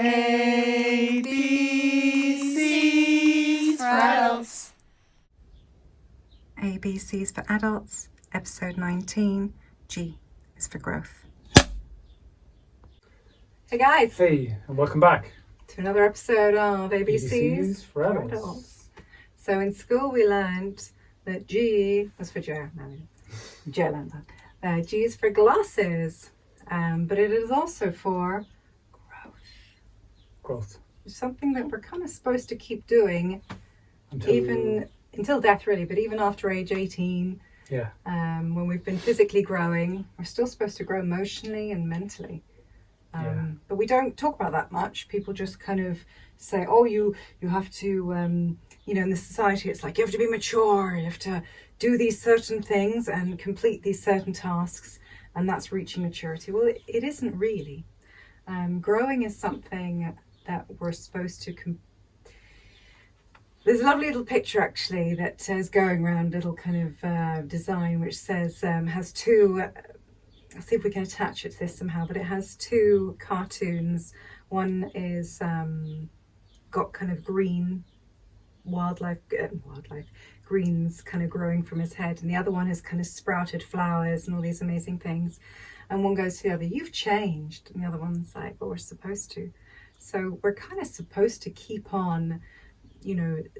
A, B, C's for adults. ABCs for Adults, episode 19. G is for growth. Hey guys! Hey, and welcome back to another episode of ABCs for Adults. So in school we learned that G was for J. G is for glasses, but it is also for growth. Something that we're kind of supposed to keep doing until death, really, but even after age 18. Yeah. When we've been physically growing, we're still supposed to grow emotionally and mentally. But we don't talk about that much. People just kind of say, oh, you have to, in the society, it's like you have to be mature, you have to do these certain things and complete these certain tasks, and that's reaching maturity. Well, it isn't really. Growing is something that we're supposed to There's a lovely little picture actually that is going around, little kind of design, which says, has two, I'll see if we can attach it to this somehow, but it has two cartoons. One is got kind of green wildlife greens kind of growing from his head, and the other one has kind of sprouted flowers and all these amazing things. And one goes to the other, you've changed, and the other one's like, well, we're supposed to. So we're kind of supposed to keep on,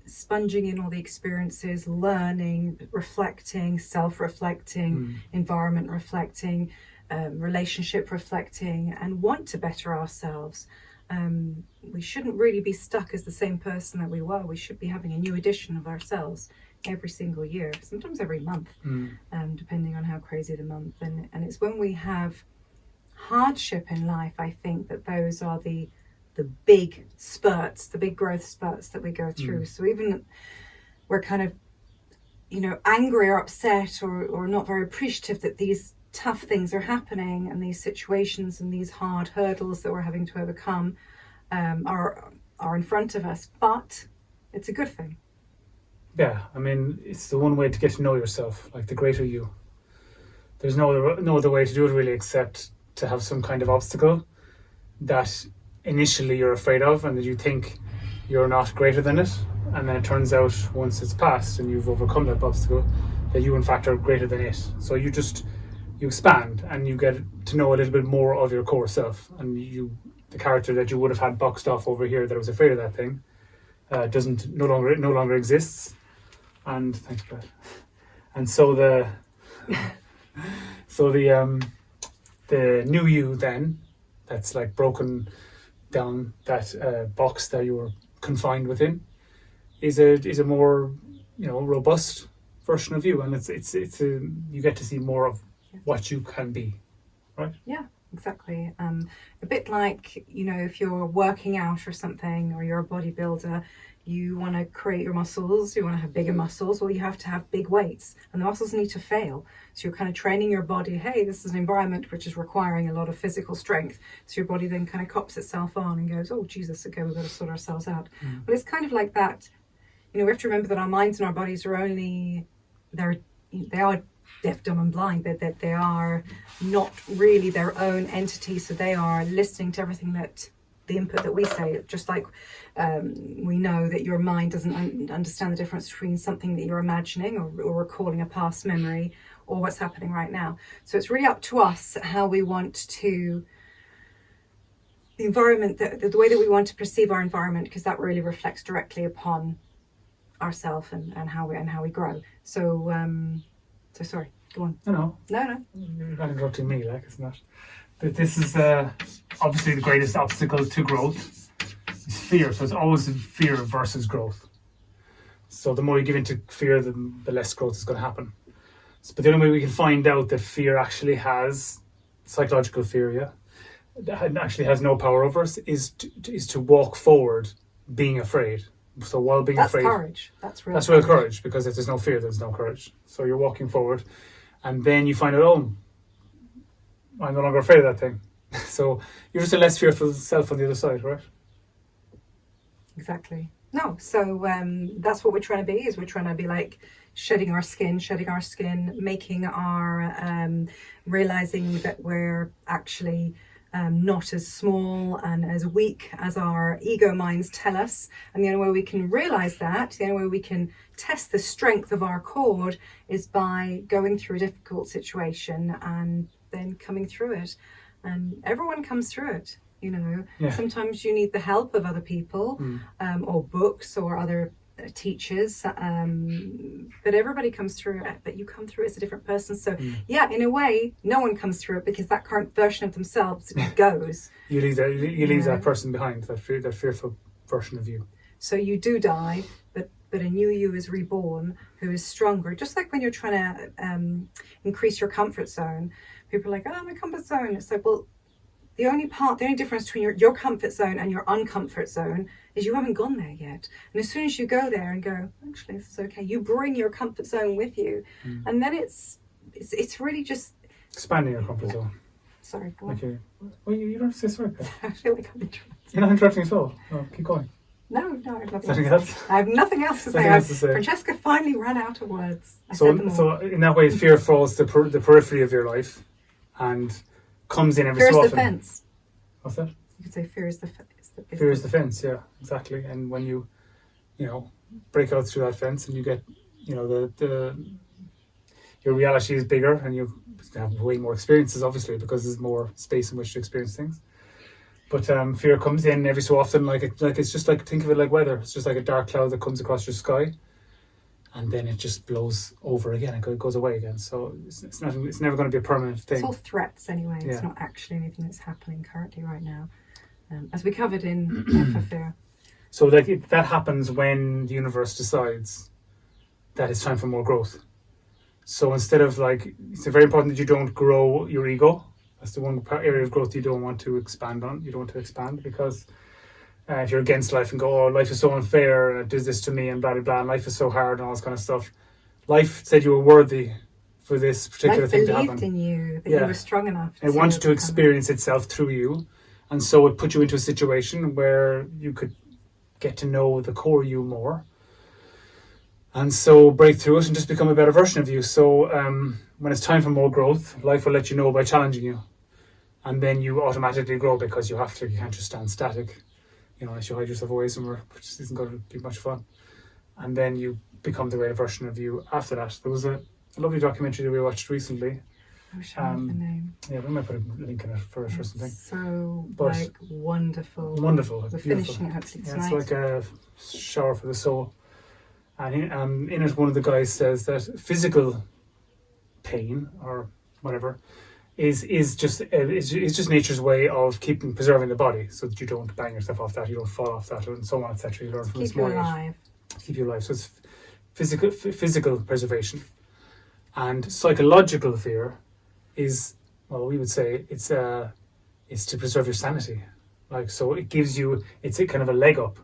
sponging in all the experiences, learning, reflecting, self-reflecting, environment reflecting, relationship reflecting, and want to better ourselves. We shouldn't really be stuck as the same person that we were. We should be having a new edition of ourselves every single year, sometimes every month, depending on how crazy the month. And it's when we have hardship in life, I think, that those are the big spurts, the big growth spurts that we go through. So even we're kind of, angry or upset or not very appreciative that these tough things are happening, and these situations and these hard hurdles that we're having to overcome are in front of us, but it's a good thing. Yeah, I mean, it's the one way to get to know yourself, like the greater you. There's no other way to do it really, except to have some kind of obstacle that initially you're afraid of and that you think you're not greater than it, and then it turns out once it's passed and you've overcome that obstacle that you in fact are greater than it. So you expand and you get to know a little bit more of your core self, and the character that you would have had boxed off over here that was afraid of that thing no longer exists. And thanks, Brett. And so the new you then, that's like broken down, that box that you were confined within, is a more robust version of you, and it's you get to see more of what you can be, right? Yeah, exactly. A bit like if you're working out or something, or you're a bodybuilder, you want to create your muscles, you want to have bigger muscles, well, you have to have big weights, and the muscles need to fail. So you're kind of training your body, hey, this is an environment which is requiring a lot of physical strength. So your body then kind of cops itself on and goes, oh, Jesus, okay, we've got to sort ourselves out. But it's kind of like that. We have to remember that our minds and our bodies are they are deaf, dumb and blind, that they are not really their own entity. So they are listening to everything the input that we say, just like we know that your mind doesn't understand the difference between something that you're imagining or recalling a past memory or what's happening right now. So it's really up to us how we want to, the environment, the way that we want to perceive our environment, because that really reflects directly upon ourselves and how we grow. So sorry, go on. No. You're not interrupting me, like, it's not. But this is obviously the greatest obstacle to growth is fear. So it's always fear versus growth. So the more you give into fear, the less growth is going to happen. But the only way we can find out that fear actually has, psychological fear, that actually has no power over us, is to walk forward being afraid. So while being afraid, that's courage. That's real courage, because if there's no fear, there's no courage. So you're walking forward, and then you find out, oh, I'm no longer afraid of that thing. So you're just a less fearful self on the other side, right? Exactly. No, so that's what we're trying to be. Is we're trying to be like shedding our skin, making our realizing that we're actually not as small and as weak as our ego minds tell us. And the only way we can realize that, the only way we can test the strength of our cord is by going through a difficult situation and then coming through it. And everyone comes through it, you know. Yeah. Sometimes you need the help of other people, or books or other teachers, but everybody comes through it, but you come through it as a different person. So yeah, in a way, no one comes through it because that current version of themselves goes. You leave that person behind, that fearful version of you. So you do die, but a new you is reborn, who is stronger. Just like when you're trying to increase your comfort zone, people are like, oh, my comfort zone. It's like, well, the only difference between your comfort zone and your uncomfort zone is you haven't gone there yet. And as soon as you go there and go, actually, this is okay, you bring your comfort zone with you. And then it's really just expanding your comfort zone. Sorry, go on. Okay. Well, you don't have to say sorry. I feel like I'm interrupting. You're not interrupting at all. No, keep going. No, I have nothing Anything else. else? I have nothing else to say. Nothing else to say. Francesca finally ran out of words. I said them all. So in that way, fear falls the periphery of your life and comes in every Fear so is often. the fence. What's that? You could say fear is the fence. Fear is the fence, yeah, exactly. And when you break out through that fence and you get, your reality is bigger and you have way more experiences, obviously, because there's more space in which to experience things. But fear comes in every so often, it's just like, think of it like weather. It's just like a dark cloud that comes across your sky, and then it just blows over again. It goes away again. So it's never going to be a permanent thing. It's all threats anyway. It's Yeah. not actually anything that's happening currently right now, as we covered in for fear. So that happens when the universe decides that it's time for more growth. So instead of it's very important that you don't grow your ego. That's the one area of growth you don't want to expand on. You don't want to expand because if you're against life and go, oh, life is so unfair and it does this to me and blah, blah, blah, and life is so hard and all this kind of stuff. Life said you were worthy for this particular Life thing to happen. believed in you, that you were strong enough. It wanted to experience itself through you. And so it put you into a situation where you could get to know the core you more. And so break through it and just become a better version of you. So when it's time for more growth, life will let you know by challenging you. And then you automatically grow because you have to. You can't just stand static, unless you hide yourself away somewhere, which isn't going to be much fun. And then you become the greater version of you after that. There was a lovely documentary that we watched recently. I wish I knew the name. Yeah, we might put a link in it for it or something. So, But wonderful. Wonderful. We're Beautiful. finishing it hopefully Yeah, tonight. it's like a shower for the soul. And in it, one of the guys says that physical pain or whatever is just nature's way of preserving the body, so that you don't bang yourself off that, you don't fall off that, and so on, etc. You learn from Keep you alive. keep you alive. So it's physical preservation, and psychological fear is, well, we would say it's to preserve your sanity. So it gives you, it's a kind of a leg up.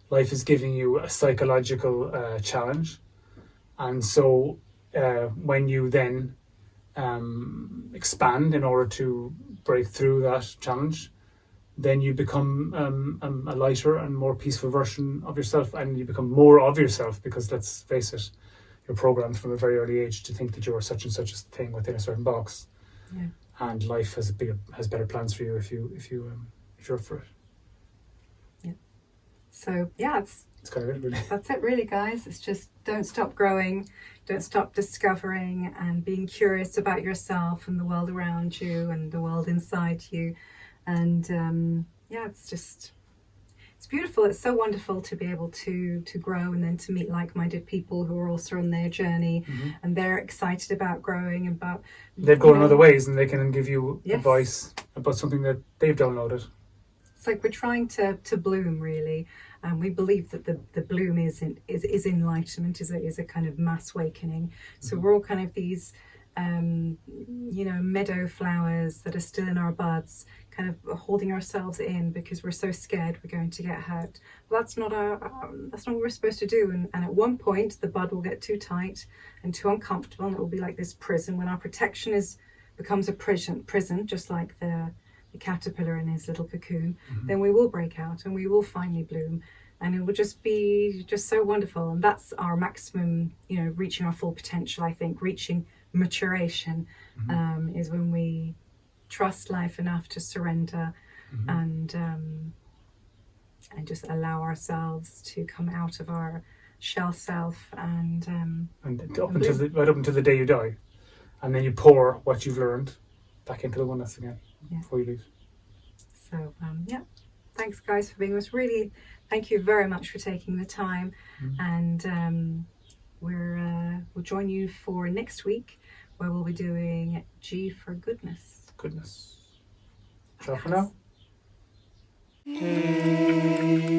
Life is giving you a psychological challenge, and so when you then expand in order to break through that challenge, then you become a lighter and more peaceful version of yourself, and you become more of yourself, because let's face it, you're programmed from a very early age to think that you're such and such a thing within a certain box. Yeah. And life has better plans for you if you're up for it. Yeah. So yeah, It's kind of it, really. that's it really, guys. It's just don't stop growing, don't stop discovering and being curious about yourself and the world around you and the world inside you. And it's beautiful. It's so wonderful to be able to grow and then to meet like-minded people who are also on their journey, and they're excited about growing and about They've gone in other ways, and they can give you Yes. advice about something that they've downloaded. It's like we're trying to bloom, really, and we believe that the bloom is enlightenment, is a kind of mass awakening. So we're all kind of these meadow flowers that are still in our buds, kind of holding ourselves in because we're so scared we're going to get hurt. Well, that's not what we're supposed to do. And at one point the bud will get too tight and too uncomfortable, and it will be like this prison. When our protection becomes a prison, just like the caterpillar in his little cocoon, then we will break out and we will finally bloom, and it will just be so wonderful. And that's our maximum, reaching our full potential. I think reaching maturation is when we trust life enough to surrender and just allow ourselves to come out of our shell self and up until right up until the day you die, and then you pour what you've learned back into the oneness again before you leave. So thanks guys for being with us. Really, thank you very much for taking the time, and we'll join you for next week where we'll be doing G for goodness. Ciao for now. Hey.